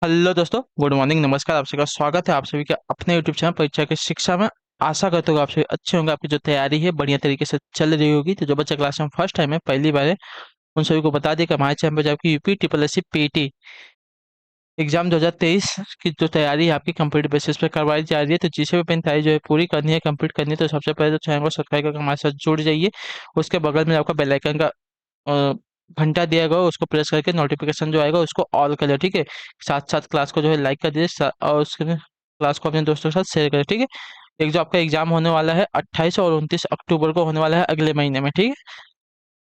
Hello दोस्तों, good morning, नमस्कार। आप सभी का स्वागत है आप सभी के अपने यूट्यूब चैनल परीक्षा की शिक्षा में। आशा करते हो आप सभी अच्छे होंगे, आपकी जो तैयारी है बढ़िया तरीके से चल रही होगी। तो जो बच्चा क्लास में फर्स्ट टाइम है, पहली बार है, उन सभी को बता दिया कि हमारे चैनल पर जो आपकी UP triple S C PT exam 2023 की जो तैयारी है आपकी कंप्लीट बेसिस पे करवाई जा रही है। तो जिसे भी अपनी तैयारी जो है पूरी करनी है, कंप्लीट करनी है, तो सबसे पहले तो चैनल को सब्सक्राइब करके हमारे साथ जुड़ जाइए। उसके बगल में आपका बेल आइकन का अ, घंटा दिया गया हो, उसको प्रेस करके नोटिफिकेशन जो आएगा उसको ऑल कर लिया, ठीक है। साथ साथ क्लास को जो है लाइक कर दीजिए, और उसके क्लास को अपने दोस्तों के साथ शेयर करें, ठीक है। एक जो आपका एग्जाम होने वाला है 28 और 29 अक्टूबर को होने वाला है, अगले महीने में, ठीक है।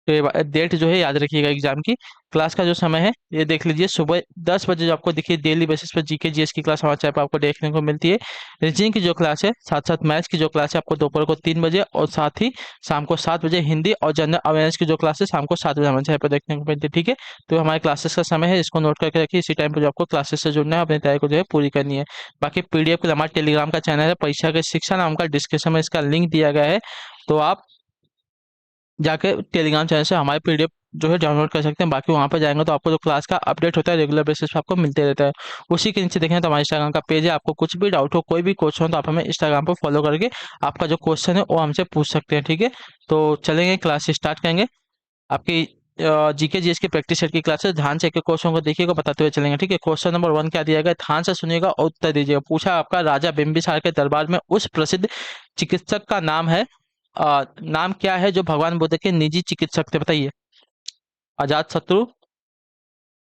तो ये डेट जो है याद रखिएगा एग्जाम की। क्लास का जो समय है ये देख लीजिए, सुबह 10 बजे जो आपको देखिए डेली बेसिस पर जीके जीएस की क्लास हमारे चैनल पर आपको देखने को मिलती है। रीजनिंग की जो क्लास है, साथ साथ मैथ्स की जो क्लास है आपको दोपहर को 3 बजे, और साथ ही शाम को 7 बजे हिंदी और जनरल अवेयरनेस की जो क्लास है शाम को 7 बजे हमारे चैनल पर देखने को मिलती है, ठीक है। तो हमारे क्लासेस का समय है, इसको नोट करके रखिए। इसी टाइम पर जो आपको क्लासेस से जुड़ना है, अपनी तैयारी को जो है पूरी करनी है। बाकी पीडीएफ के लिए हमारे टेलीग्राम का चैनल है परीक्षा के शिक्षा नाम का, डिस्क्रिप्शन में इसका लिंक दिया गया है। तो आप जाके टेलीग्राम चैनल से हमारे पीडीएफ जो है डाउनलोड कर सकते हैं। बाकी वहाँ पर जाएंगे तो आपको जो क्लास का अपडेट होता है रेगुलर बेसिस पे आपको मिलते रहता है। उसी के नीचे देखें तो हमारे इंस्टाग्राम का पेज है। आपको कुछ भी डाउट हो, कोई भी क्वेश्चन हो, तो आप हमें इंस्टाग्राम पर फॉलो करके आपका जो क्वेश्चन है वो हमसे पूछ सकते हैं, ठीक है। तो चलेंगे, क्लास स्टार्ट करेंगे। आपकी जीके जीएस की प्रैक्टिस सेट की क्लास है। ध्यान से एक एक क्वेश्चन को देखिएगा, बताते हुए चलेंगे, ठीक है। क्वेश्चन नंबर 1 क्या दिया गया है, ध्यान से सुनिएगा और उत्तर दीजिएगा। पूछा आपका, राजा बिंबिसार के दरबार में उस प्रसिद्ध चिकित्सक का नाम है, नाम क्या है जो भगवान बुद्ध के निजी चिकित्सक थे, बताइए। अजात शत्रु,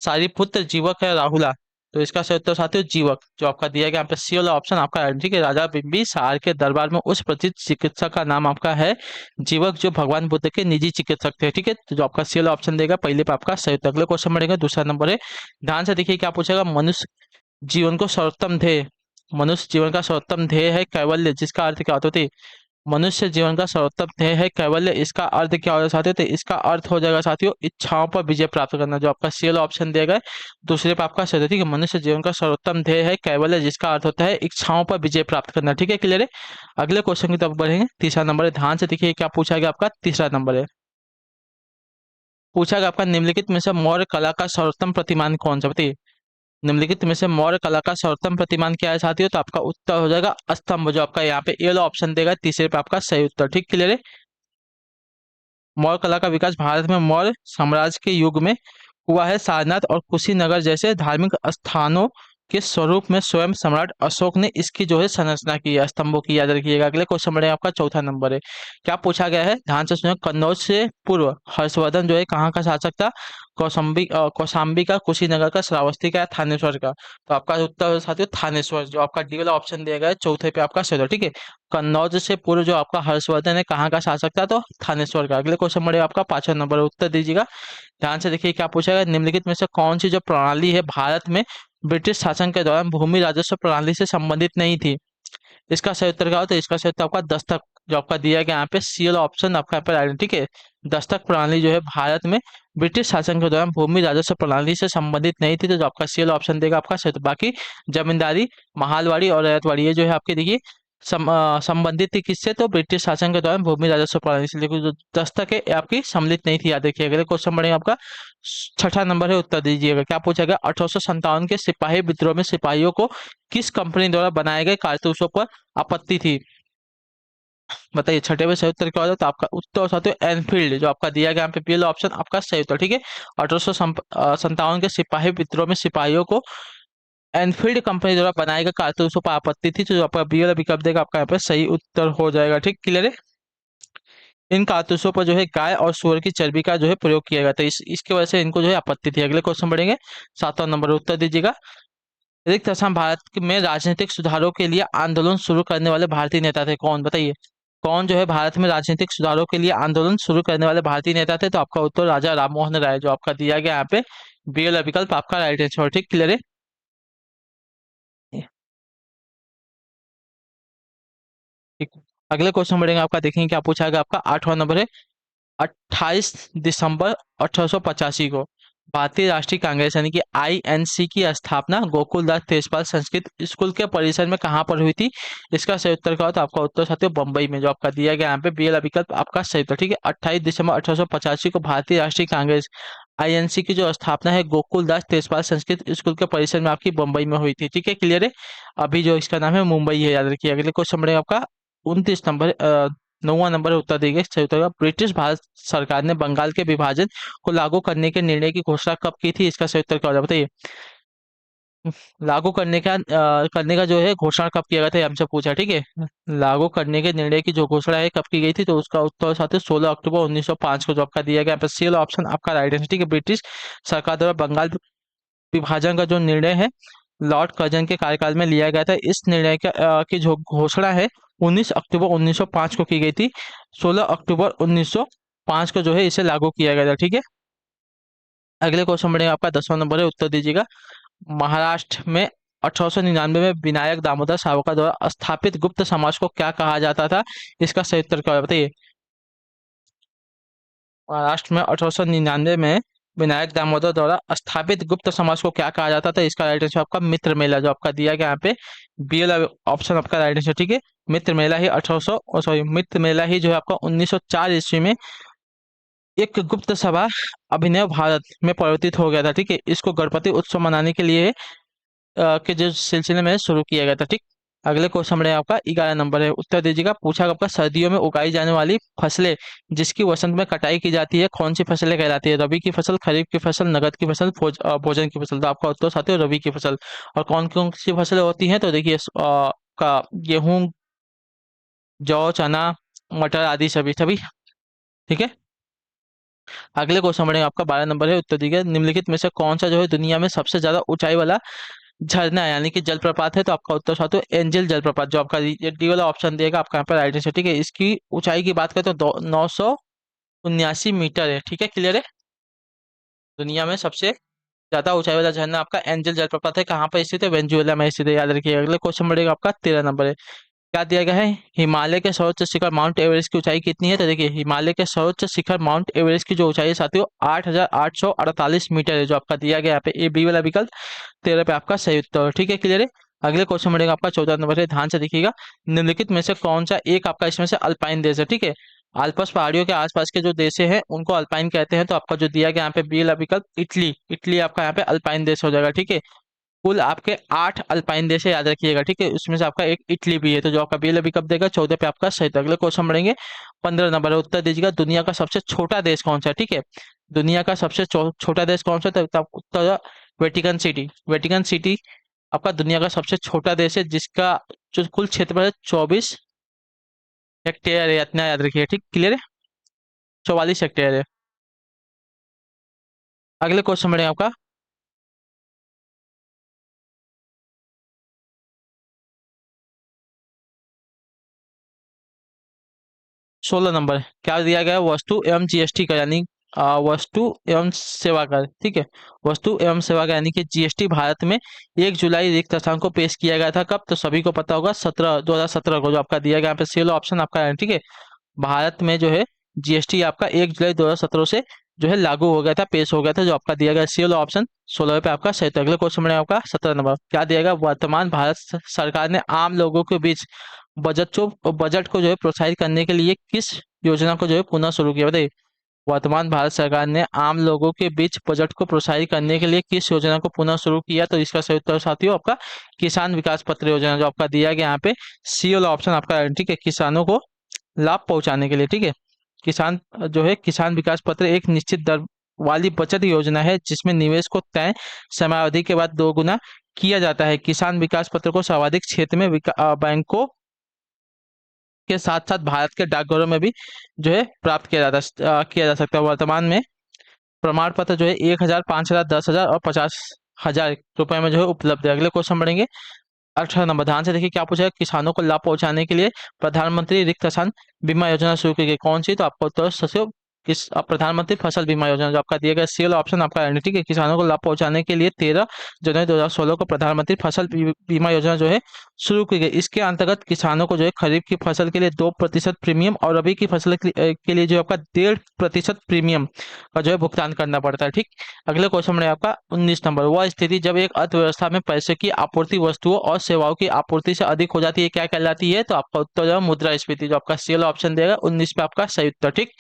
सारिपुत्र, जीवक है, राहुला। तो इसका सही उत्तर साथियों जीवक, जो आपका दिया गया यहाँ पे सी वाला ऑप्शन आपका है, ठीक है। राजा बिंबिसार के दरबार में उस प्रसिद्ध चिकित्सक का नाम आपका है जीवक, जो भगवान बुद्ध के निजी चिकित्सक थे, ठीक है। तो जो आपका सी वाला ऑप्शन देगा पहले पे आपका सही उत्तर। अगले क्वेश्चन बढ़ेगा, दूसरा नंबर है। ध्यान से देखिए क्या पूछेगा। मनुष्य जीवन को सर्वोत्तम ध्येय, मनुष्य जीवन का सर्वोत्तम ध्येय है कैवल्य, जिसका अर्थ क्या होता है। मनुष्य जीवन का सर्वोत्तम ध्येय है कैवल्य, इसका अर्थ क्या हो जाएगा साथियों, तो इसका अर्थ हो जाएगा साथियों इच्छाओं पर विजय प्राप्त करना, जो आपका सी वाला ऑप्शन दिया गया है दूसरे पे आपका सही है, ठीक है। मनुष्य जीवन का सर्वोत्तम ध्येय है कैवल्य, जिसका अर्थ होता है इच्छाओं पर विजय प्राप्त करना, ठीक है। क्लियर है। अगले क्वेश्चन की तरफ बढ़ेंगे, तीसरा नंबर है। ध्यान से देखिए क्या पूछा गया, आपका तीसरा नंबर है। पूछा गया आपका, निम्नलिखित में से मौर्य कला का सर्वोत्तम प्रतिमान कौन सा, बताइए। निम्नलिखित में से मौर्य कला का सर्वोत्तम प्रतिमान क्या है साथियों, तो आपका उत्तर हो जाएगा स्तंभ, जो आपका यहाँ पे ए वाला ऑप्शन देगा तीसरे पे आपका सही उत्तर, ठीक। क्लियर है। मौर्य कला का विकास भारत में मौर्य साम्राज्य के युग में हुआ है। सारनाथ और कुशीनगर जैसे धार्मिक स्थानों के स्वरूप में स्वयं सम्राट अशोक ने इसकी जो है संरचना की है, स्तंभों की, याद रखिएगा। अगले क्वेश्चन बढ़ेगा, आपका चौथा नंबर है। क्या पूछा गया है, ध्यान से सुनिए। कन्नौज से पूर्व हर्षवर्धन जो है कहाँ का शासक था। कौशाम्बी का, कुशीनगर का, श्रावस्ती का, थानेश्वर का। तो आपका उत्तर साथियों थानेश्वर, जो आपका डी वाला ऑप्शन दिया गया है चौथे पे आपका सही, ठीक है। कन्नौज से पूर्व जो आपका हर्षवर्धन है कहाँ का शासक था, तो थानेश्वर का। अगले क्वेश्चन बढ़ेगा आपका पांचवा नंबर, उत्तर दीजिएगा। ध्यान से देखिए क्या पूछा गया। निम्नलिखित में से कौन सी जो प्रणाली है भारत में ब्रिटिश शासन के दौरान भूमि राजस्व प्रणाली से संबंधित नहीं थी। इसका सही उत्तर क्या हो, तो इसका सही उत्तर आपका दस्तक, जो आपका दिया गया यहाँ पे सी वाला ऑप्शन आपका यहाँ पे राइट है, ठीक है। दस्तक प्रणाली जो है भारत में ब्रिटिश शासन के दौरान भूमि राजस्व प्रणाली से संबंधित नहीं थी, तो जो आपका सी वाला ऑप्शन देगा आपका सही उत्तर। बाकी जमींदारी, महालवाड़ी और रैयतवाड़ी ये जो है आपके देखिए संबंधित थी किससे, तो ब्रिटिश शासन के दौरान भूमि राजस्व प्रणाली से। लेकिन जो दस्तक है ये आपकी सम्मिलित नहीं थी, याद रखिए। अगले क्वेश्चन बढ़ेगा आपका छठा नंबर है, उत्तर दीजिएगा। क्या पूछा गया, 1857 के सिपाही विद्रोह में सिपाहियों को किस कंपनी द्वारा बनाए गए कारतूसों पर आपत्ति थी, बताइए। छठे में सही उत्तर क्या होगा, तो आपका उत्तर हो सकते हो एनफील्ड, जो आपका दिया गया यहाँ पे पी वाला ऑप्शन आपका सही उत्तर, ठीक है। 1857 के सिपाही विद्रोह में सिपाहियों को एनफील्ड कंपनी द्वारा बनाए गए कारतूसों पर आपत्ति थी, तो जो आपका बी वाला विकल्प देगा आपका यहाँ पे सही उत्तर हो जाएगा, ठीक। क्लियर है। इन कारतूसों पर जो है गाय और सूअर की चर्बी का जो है प्रयोग किया गया था, इसकी वजह से इनको जो है आपत्ति थी। अगले क्वेश्चन बढ़ेंगे, सातवां नंबर, उत्तर दीजिएगा। रिक्त स्थान भारत में राजनीतिक सुधारों के लिए आंदोलन शुरू करने वाले भारतीय नेता थे, कौन, बताइए। कौन जो है भारत में राजनीतिक सुधारों के लिए आंदोलन शुरू करने वाले भारतीय नेता थे, तो आपका उत्तर राजा राममोहन राय, जो आपका दिया गया यहाँ पे बी वाला विकल्प आपका राइट आंसर, ठीक। क्लियर है। ठीक। अगले क्वेश्चन बढ़ेंगे, आपका देखेंगे क्या पूछा गया, आपका आठवां नंबर है। 28 दिसंबर 1885 को भारतीय राष्ट्रीय कांग्रेस यानी कि आईएनसी की स्थापना गोकुलदास तेजपाल संस्कृत स्कूल के परिसर में कहाँ पर हुई थी। इसका सही उत्तर क्या होता है, आपका उत्तर साथियों बम्बई में, जो आपका दिया गया यहाँ पे बी वाला विकल्प आपका सही उत्तर, ठीक है। 28 दिसंबर 1885 को भारतीय राष्ट्रीय कांग्रेस आईएनसी की जो स्थापना है गोकुल दास तेजपाल संस्कृत स्कूल के परिसर में आपकी बम्बई में हुई थी। ठीक है, क्लियर है। अभी जो इसका नाम है मुंबई है, याद रखिए। अगले क्वेश्चन बढ़ेगा आपका 29 नंबर, 9वां नंबर है उत्तर दिएगा सही उत्तर का। ब्रिटिश भारत सरकार ने बंगाल के विभाजन को लागू करने के निर्णय की घोषणा कब की थी? इसका सही उत्तर क्या होगा बताइए। लागू करने का जो है घोषणा कब किया गया था, ये हमसे पूछा। ठीक है, लागू करने के निर्णय की जो घोषणा है कब की गई थी, तो उसका उत्तर साथ ही 16 अक्टूबर 1905 को जो आपका दिया गया। सी वाला ऑप्शन आपका राइट है। ठीक है, ब्रिटिश सरकार द्वारा बंगाल विभाजन का जो निर्णय है लॉर्ड कर्जन के कार्यकाल में लिया गया था। इस निर्णय की जो घोषणा है 19 अक्टूबर 1905 को की गई थी। 16 अक्टूबर 1905 को जो है इसे लागू किया गया था। ठीक है, अगले क्वेश्चन बढ़ेगा आपका 10वां नंबर है, उत्तर दीजिएगा। महाराष्ट्र में 1899 में विनायक दामोदर सावरकर द्वारा स्थापित गुप्त समाज को क्या कहा जाता था? इसका सही उत्तर क्या है बताइए। महाराष्ट्र में 1899 में विनायक दामोदर द्वारा स्थापित गुप्त समाज को क्या कहा जाता था? इसका राइट आंसर आपका मित्र मेला, जो आपका दिया गया यहाँ पे बी वाला ऑप्शन आपका राइट आंसर। ठीक है, मित्र मेला ही 1800 सॉरी मित्र मेला ही जो है आपका 1904 ईस्वी में एक गुप्त सभा अभिनव भारत में परिवर्तित हो गया था। ठीक है, इसको गणपति उत्सव मनाने के लिए के जो सिलसिले में शुरू किया गया था। ठीक, अगले क्वेश्चन में आपका 11 नंबर है, उत्तर दीजिएगा। पूछा आपका सर्दियों में उगाई जाने वाली फसलें जिसकी वसंत में कटाई की जाती है कौन सी फसलें कहलाती है? रबी की फसल, खरीफ की फसल, नकद की फसल, भोजन की फसल। तो आपका उत्तर साथ ही रबी की फसल। और कौन कौन सी फसलें होती हैं, तो देखिए का गेहूं, जौ, चना, मटर आदि सभी सभी। ठीक है, अगले क्वेश्चन बढ़ेगा आपका 12 नंबर है, उत्तर दीजिएगा। निम्नलिखित में से कौन सा जो है दुनिया में सबसे ज्यादा ऊंचाई वाला झरना है यानी कि जलप्रपात है? तो आपका उत्तर साथ एंजल जलप्रपात, जो आपका ये डी वाला ऑप्शन देगा आपका यहाँ पर राइट आंसर। ठीक है, इसकी ऊंचाई की बात करें तो 979 मीटर है। ठीक है, क्लियर है। दुनिया में सबसे ज्यादा ऊंचाई वाला झरना आपका एंजल जलप्रपात है। कहाँ पर स्थित है? वेनेजुएला में स्थित है, याद रखिए। अगले क्वेश्चन बढ़ेगा आपका 13 नंबर है, क्या दिया गया है? हिमालय के सर्वोच्च शिखर माउंट एवरेस्ट की ऊंचाई कितनी है? तो देखिए हिमालय के सर्वोच्च शिखर माउंट एवरेस्ट की जो ऊंचाई है साथियों 8,848 मीटर है, जो आपका दिया गया यहाँ पे ए बी वाला विकल्प 13 पे आपका सही उत्तर। ठीक है, क्लियर है। अगले क्वेश्चन बढ़ेगा आपका 14 नंबर है, ध्यान से देखिएगा। निम्नलिखित में से कौन सा एक आपका इसमें से अल्पाइन देश है? ठीक है, आल्पस पहाड़ियों के आसपास के जो देश हैं उनको अल्पाइन कहते हैं। तो आपका जो दिया गया यहाँ पे बी वाला विकल्प इटली, इटली आपका यहाँ पे अल्पाइन देश हो जाएगा। ठीक है, कुल आपके 8 अल्पाइन देश है, याद रखिएगा। ठीक है, उसमें से आपका एक इटली भी है, तो जो आपका बी वाला विकल्प देगा 14 पे आपका सही था। अगले क्वेश्चन बढ़ेंगे 15 नंबर है, उत्तर दीजिएगा। दुनिया का सबसे छोटा देश कौन सा है? ठीक है, दुनिया का सबसे छोटा देश कौन सा है? तो उत्तर वेटिकन सिटी, वेटिकन सिटी आपका दुनिया का सबसे छोटा देश है, जिसका जो कुल क्षेत्रफल है 24 हेक्टेयर है, इतना याद रखिए। ठीक, क्लियर है, 44 हेक्टेयर है। अगले क्वेश्चन बढ़ेगा आपका 16 नंबर, क्या दिया गया है? वस्तु एवं जीएसटी का, यानी वस्तु एवं सेवा कर। ठीक है, वस्तु एवं सेवा का यानी कि जीएसटी भारत में 1 जुलाई रिक्त स्थान को पेश किया गया था। कब? तो सभी को पता होगा 2017 को, जो आपका दिया गया यहाँ पे सेल ऑप्शन आपका है। ठीक है, भारत में जो है जीएसटी आपका 1 जुलाई 2017 से जो है लागू हो गया था, पेश हो गया था, जो आपका दिया गया सी वाला ऑप्शन 16 पे आपका सही था। अगले क्वेश्चन में आपका 17 नंबर, क्या दिया गया? वर्तमान भारत सरकार ने आम लोगों के बीच बजट को जो है प्रोत्साहित करने के लिए किस योजना को जो है पुनः शुरू किया बताइए। वर्तमान भारत सरकार ने आम लोगों के बीच बजट को प्रोत्साहित करने के लिए किस योजना को पुनः शुरू किया? तो इसका सही उत्तर साथियों आपका किसान विकास पत्र योजना, जो आपका दिया गया यहाँ पे सी वाला ऑप्शन आपका। ठीक है, किसानों को लाभ पहुंचाने के लिए। ठीक है, किसान जो है किसान विकास पत्र एक निश्चित दर वाली बचत योजना है जिसमें निवेश को तय समयावधि के बाद दोगुना किया जाता है। किसान विकास पत्र को सर्वाधिक क्षेत्र में बैंकों के साथ साथ भारत के डाकघरों में भी जो है प्राप्त किया जा सकता है। वर्तमान में प्रमाण पत्र जो है 1,000, 5,000, 10,000 और 50,000 रुपए में जो है उपलब्ध है। अगले क्वेश्चन बढ़ेंगे 18 नंबर, ध्यान से देखिए क्या पूछा है? किसानों को लाभ पहुंचाने के लिए प्रधानमंत्री रिक्त किसान बीमा योजना शुरू की गई, कौन सी? तो आपको उत्तर सचिव प्रधानमंत्री फसल बीमा योजना, जो आपका दिया गया सी वाला ऑप्शन आपका है। ठीक है, किसानों को लाभ पहुंचाने के लिए 13 जनवरी 2016 को प्रधानमंत्री फसल बीमा योजना जो है शुरू की गई। इसके अंतर्गत किसानों को जो है खरीफ की फसल के लिए 2% प्रीमियम और रबी की फसल के लिए जो आपका 1.5% प्रीमियम का जो है भुगतान करना पड़ता है। ठीक, अगले क्वेश्चन में आपका 19 नंबर, वह स्थिति जब एक अर्थव्यवस्था में पैसे की आपूर्ति वस्तुओं और सेवाओं की आपूर्ति से अधिक हो जाती है, क्या कहलाती है? तो आपका उत्तर जो है मुद्रास्फीति, जो आपका सी वाला ऑप्शन देगा 19 पे आपका सही उत्तर। ठीक,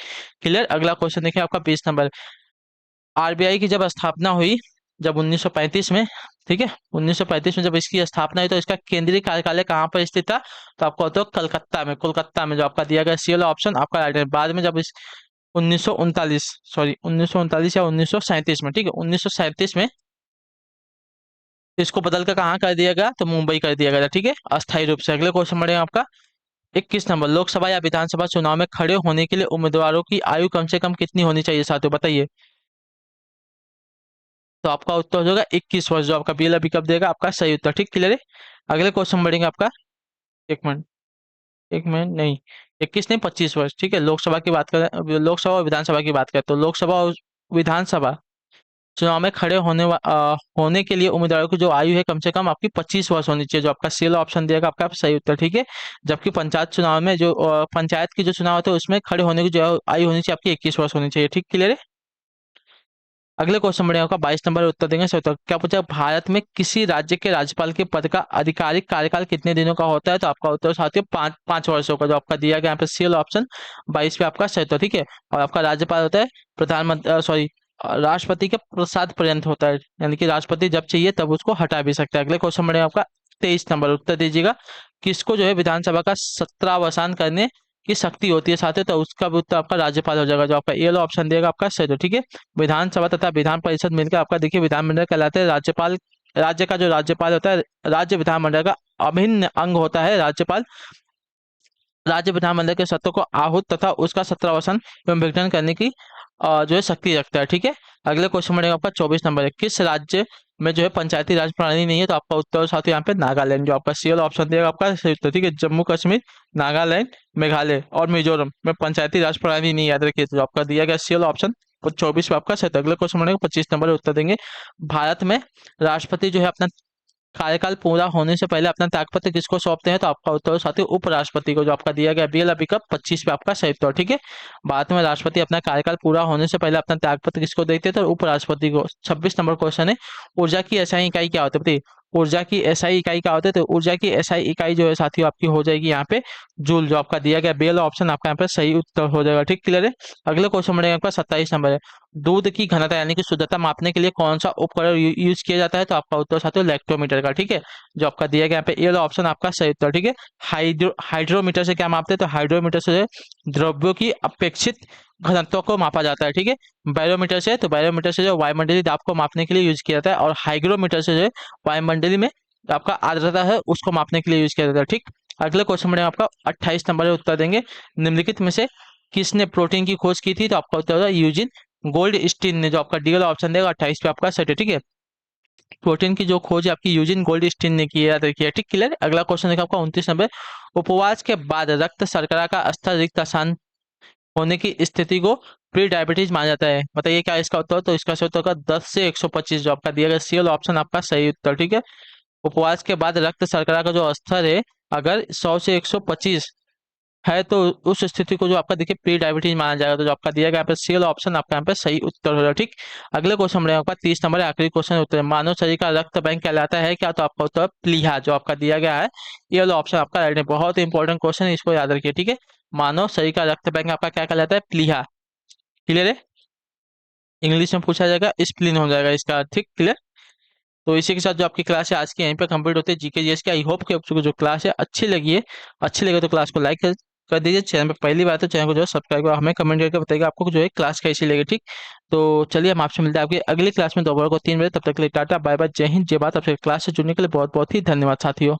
क्लियर। अगला क्वेश्चन देखिए आपका 20 नंबर, आरबीआई की जब स्थापना हुई, जब 1935 में, ठीक है, 1935 में जब इसकी स्थापना हुई तो इसका केंद्रीय कार्यालय कहाँ पर स्थित था? तो आपको होता है कलकत्ता में, कोलकाता में, जो आपका दिया गया सी वाला ऑप्शन आपका राइट है। बाद में जब इस 1939, सॉरी 1939 या 1937 में, ठीक है, 1937 में इसको बदल कर कहाँ कर दिया गया? तो मुंबई कर दिया गया था, ठीक है, अस्थायी रूप से। अगले क्वेश्चन बढ़ेगा आपका 21 नंबर, लोकसभा या विधानसभा चुनाव में खड़े होने के लिए उम्मीदवारों की आयु कम से कम कितनी होनी चाहिए साथियों, बताइए। तो आपका उत्तर हो जाएगा 21 वर्ष, जो आपका बीएल अभी कब देगा, आपका सही उत्तर, ठीक, क्लियर है। अगले क्वेश्चन बढ़ेंगे आपका, एक मिनट, एक मिनट नहीं, 21 नहीं, 25 वर्ष, ठीक है। लोकसभा की बात करें, लोकसभा और विधानसभा की बात करें तो लोकसभा और विधानसभा चुनाव में खड़े होने के लिए उम्मीदवारों की जो आयु है कम से कम आपकी 25 वर्ष होनी चाहिए, जो आपका सी वाला ऑप्शन दिएगा आपका सही उत्तर, ठीक है। जबकि पंचायत चुनाव में जो पंचायत की जो चुनाव होते हैं उसमें खड़े होने की जो आयु होनी चाहिए आपकी 21 वर्ष होनी चाहिए, ठीक, क्लियर है। अगले क्वेश्चन बढ़िया आपका 22 नंबर उत्तर देंगे सर। उत्तर क्या पूछा? भारत में किसी राज्य के राज्यपाल के पद का आधिकारिक कार्यकाल कितने दिनों का होता है? तो आपका उत्तर साथियों 5 वर्षों का, जो आपका दिया गया यहाँ पे सी वाला ऑप्शन 22 पे आपका सही उत्तर, ठीक है। और आपका राज्यपाल होता है प्रधानमंत्री, सॉरी, राष्ट्रपति के प्रसाद पर्यंत होता है, यानी कि राष्ट्रपति जब चाहिए तब उसको हटा भी सकता है। अगले क्वेश्चन बढ़िया आपका 23 नंबर उत्तर दीजिएगा, किसको जो है विधानसभा का सत्रावसान करने की शक्ति होती है साथियों? तो उसका भी उत्तर आपका राज्यपाल हो जाएगा, जो आपका ये वाला ऑप्शन देगा आपका सही, ठीक है। विधानसभा तथा विधान परिषद मिलकर आपका देखिए विधानमंडल कहलाते हैं। राज्यपाल, राज्य का जो राज्यपाल होता है, राज्य विधानमंडल का अभिन्न अंग होता है राज्यपाल। राज्य विधानमंडल के सत्रों को आहूत तथा उसका सत्रावसान एवं विघटन करने की जो है शक्ति रखता है, ठीक है। अगले क्वेश्चन बढ़ेगा आपका 24 नंबर है, किस राज्य में जो है पंचायती राज प्रणाली नहीं है? तो आपका उत्तर साथ ही यहाँ पे नागालैंड, जो आपका सी वाला ऑप्शन देगा आपका सही उत्तर, ठीक है। जम्मू कश्मीर, नागालैंड, मेघालय और मिजोरम में पंचायती राज प्रणाली नहीं, याद रखिए, तो आपका दिया गया सी वाला ऑप्शन 24 पे आपका सही उत्तर। अगले क्वेश्चन बढ़ेगा 25 नंबर उत्तर देंगे, भारत में राष्ट्रपति जो है अपना कार्यकाल पूरा होने से पहले अपना त्यागपत्र किसको सौंपते हैं? तो आपका उत्तर साथियों उपराष्ट्रपति को, जो आपका दिया गया बीएल अभी कब 25 पे आपका सही उत्तर, ठीक है। बाद में राष्ट्रपति अपना कार्यकाल पूरा होने से पहले अपना त्यागपत्र किसको देते हैं? तो उपराष्ट्रपति को। 26 नंबर क्वेश्चन है, ऊर्जा की एसआई इकाई क्या होती है, बताइए। ऊर्जा की एसआई इकाई क्या होती है? तो ऊर्जा की एसआई इकाई जो है साथियों आपकी हो जाएगी यहाँ पे जूल, जो आपका दिया गया बीएल ऑप्शन आपका यहाँ पे सही उत्तर हो जाएगा, ठीक, क्लियर है। अगले क्वेश्चन बढ़ेगा आपका 27 नंबर है, दूध की घनता यानी कि शुद्धता मापने के लिए कौन सा उपकरण यूज किया जाता है? तो आपका उत्तर साथियों लैक्टोमीटर का, ठीक है, जो आपका दिया गया यहाँ पे ये वाला ऑप्शन आपका सही उत्तर, ठीक है। हाइड्रोमीटर से क्या मापते हैं? तो हाइड्रोमीटर से द्रव्यों की अपेक्षित घनत्व को मापा जाता है, ठीक है। बैरोमीटर से, तो बैरोमीटर से जो वायुमंडलीय दाब को मापने के लिए यूज किया जाता है, और हाइग्रोमीटर से जो है वायुमंडली में आपका आर्द्रता है उसको मापने के लिए यूज किया जाता है, ठीक। अगले क्वेश्चन में आपका 28 नंबर में उत्तर देंगे, निम्नलिखित में से किसने प्रोटीन की खोज की थी? तो आपका उत्तर होगा यूजिन गोल्ड स्टीन ने, जो आपका डी वाला ऑप्शन देगा 28 पे आपका सेट है, ठीक है। प्रोटीन की जो खोज है आपकी यूजिन गोल्ड स्टीन ने की है, याद रखिए, ठीक, क्लियर। अगला क्वेश्चन देखा आपका 29 नंबर, उपवास के बाद रक्त शर्करा का स्तर रिक्त स्थान होने की स्थिति को प्री डायबिटीज माना जाता है, बताइए क्या इसका उत्तर? तो इसका सही उत्तर होगा 10 से 125, जो आपका दिया गया सी वाला ऑप्शन आपका सही उत्तर, ठीक है। उपवास के बाद रक्त शर्करा का जो स्तर है अगर 100 से 125 है तो उस स्थिति को जो आपका देखिए प्री डायबिटीज माना जाएगा, तो जो आपका दिया गया यहाँ पे सी वाला ऑप्शन आपका यहाँ पे सही उत्तर हो जाएगा, ठीक। अगले क्वेश्चन बढ़ेगा आपका 30 नंबर आखिरी क्वेश्चन उत्तर है, मानव शरीर का रक्त बैंक कहलाता है क्या? तो आपका उत्तर है प्लीहा, जो आपका दिया गया है ये वाला ऑप्शन आपका राइट है। बहुत इंपॉर्टेंट क्वेश्चन है, इसको याद रखिए, ठीक है। मानव शरीर का रक्त बैंक आपका क्या कहलाता है? प्लीहा, क्लियर है। इंग्लिश में पूछा जाएगा स्प्लीन हो जाएगा इसका, ठीक, क्लियर। तो इसी के साथ जो आपकी क्लास है आज की यहीं पे कंप्लीट होती है जीके जीएस की। आई होप कि आपको जो क्लास है अच्छी लगी है, अच्छी लगे तो क्लास को लाइक कर दीजिए। चैनल पे पहली बार तो चैनल को जो है सब्सक्राइब करो, हमें कमेंट करके बताइएगा आपको जो है क्लास कैसी लगी, ठीक। तो चलिए हम आपसे मिलते हैं आपकी अगली क्लास में दोपहर को 3 बजे, तब तक के लिए टाटा बाय बाय, जय हिंद जय भारत। आपसे क्लास से जुड़ने के लिए बहुत बहुत ही धन्यवाद साथियों।